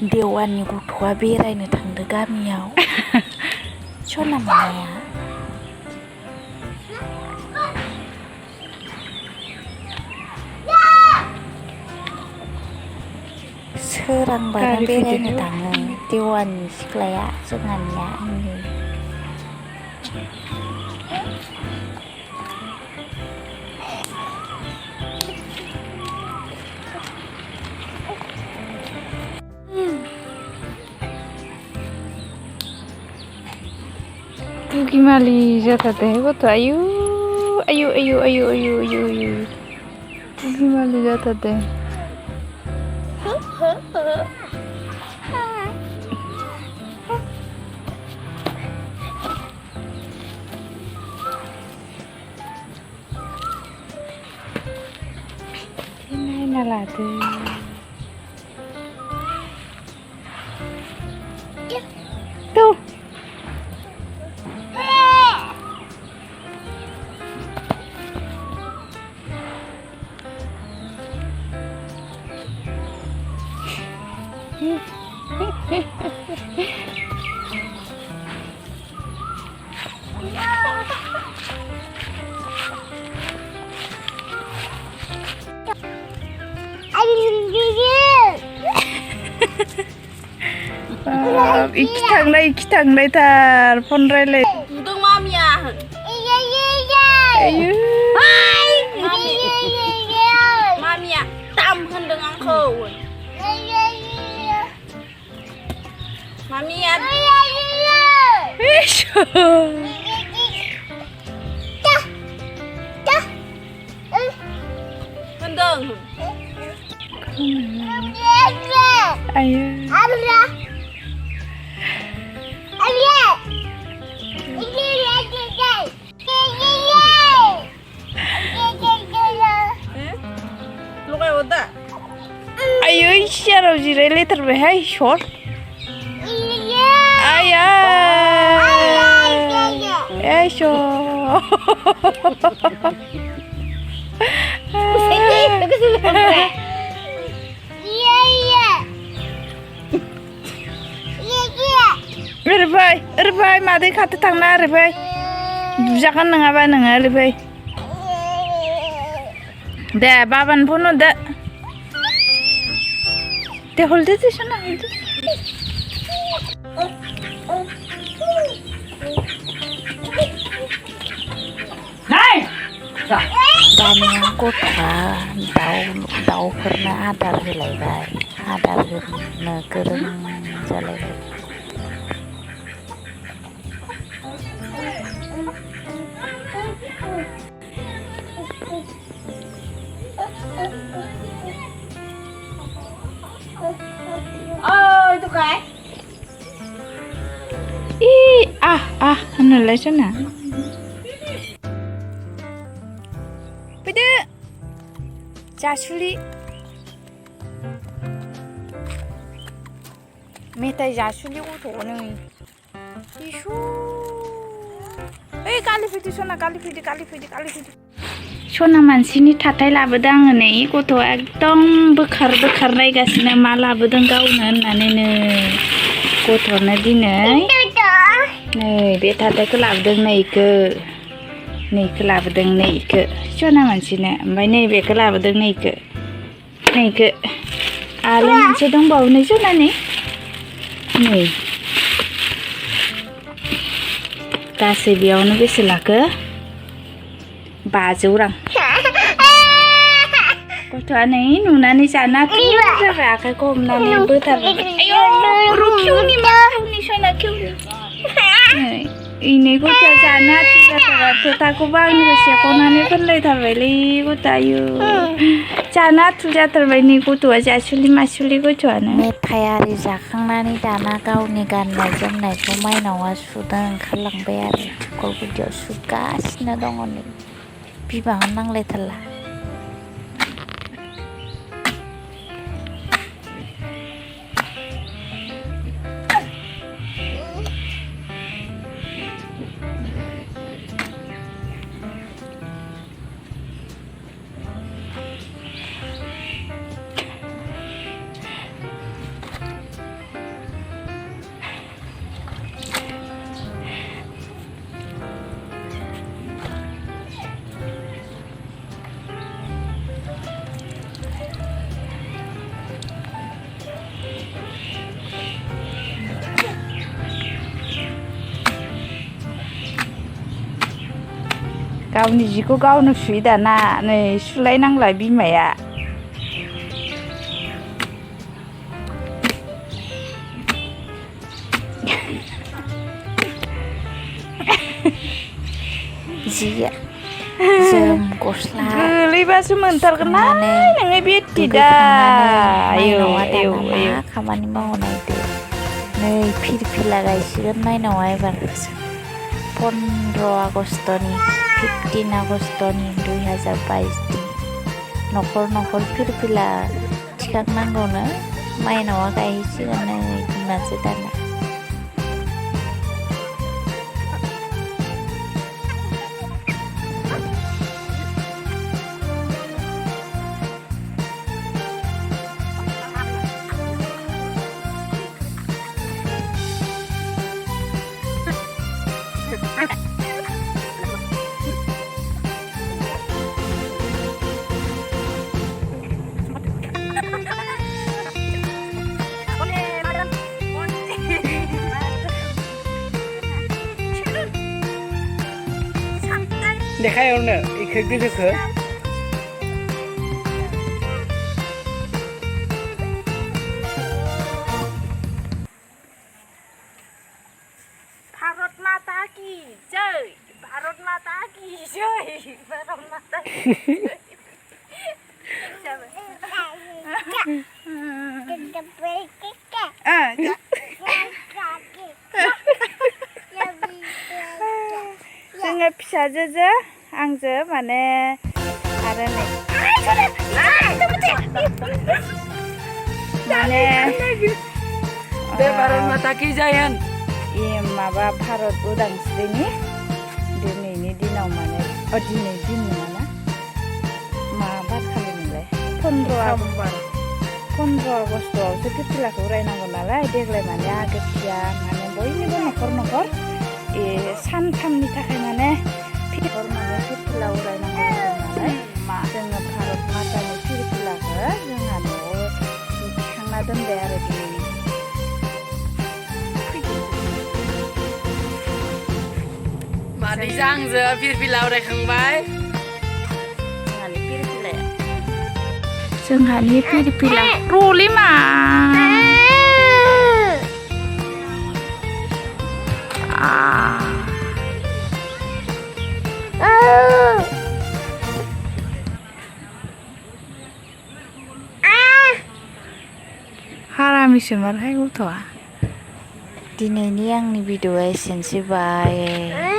देवाननि गथ'आ बेरायनो थांदो गामियाव सना माया सोरांबानो बेरायनो थाङो देवाननि सिख्लाया जोंहानिया Gimali jatuh betul ayu gimali jatuh deh ini nalar tuh tuh iki tanglay tar phone railay Udang mamiya ayu mamiya tam hendeng angko mamiya hendeng ayu ayo siapa jirai letter behai short ayah short Erbai, made kata tangna erbai, bujakan nengaba nengar erbai. Deh, baban pun udah. Deh, hold it sana, hold it. Hai. Daniya got'आ दाउफोरनो आदार होलायबाय आदार होनो गोरों जालायबाय itu kan? Nolai sana. Pede, jasuli. Metai jasuli uto nih. Isu. Kali fidi sana, kali fidi. Sona mansini थाथाय लाबोदों आङो नै गथ'आ एकदम बोखार नायगासिनो मा लाबोदों गावनो होननानैनो गथ'नो दिनै नै बे थाथायखौ लाबोदों नैखौ लाबोदों नैखौ सना मानसिनो ओमफ्राय नैबेखौ लाबोदों नैखौ आरो मोनसे दंबावो नै सना नै गासै बेयावनो बेसे लाखो 500 रां गथ'आ नै नुनानै जाना जाबाय आखाइखौ हमनानै बोथारबाय आयौ रुखिउनि मा खेउनि सना खेउनि इनै गथ'आ जाना जाथारबाय फोथाखौबो आंनिखौ सेख'नानै फोनलायथारबायलै गथ'आ आयौ जाना जाथारबाय नै गथ'आ जासुलि मासुलि गथ'आनो मेथाइ आरि जाखांनानै दाना गावनि गाननाय जोमनायखौ माइनावआ सुनो ओंखारलांबाय आरो खल गुदियाव सुगासिनो दङ नै बिमानो नांलायथारला गावनि जिखौ गावनो सुयो दाना नै सुलायनांला बिमाया जिया जोम गस्ला गोलैबासो मोनथारगोन ना नोङो बेटि दा माइनावा दाना मा खामानि मावनायदो नै फिरफिला गायसिगोन माइनावा एबार 15 आगष्टनि 15 आगष्टनि 2022 न'खर न'खर फिरफिला थिखांनांगौनो माइनावा गायहैसिगोन नै बिमाजो दाना देखायहरनो इखो गोजौखो भारत माता की जय भारत माता की जय भारत माता की जोङो फिसाजोजो आंजो माने आरो नै माने भारत माता की जय होन माबा भारत उदांस्रिनि दिनैनि दिनाव माने दिनै दिन नङाना मा बार खालिमोनलाय 15 आगष्टआवसो फिरफिलाखौ उरायनांगौ नालाय देग्लाय माने आगोथिया माने बयनिबो न'खर न'खर सानथामनि थाखाय माने फिरफिला उरायनांगौ नालाय जोङो भारत मातानि फिरफिलाखौ जोंहा न'आव थिखांना दोनबाय आरो दिनै मादैजों आंजों फिरफिला उरायखांबाय जोंहानि फिरफिला रलिमा हारामिसो मारहाय गथ'आ दिनैनि आंनि भिडिअ'आ एसेनोसै बाय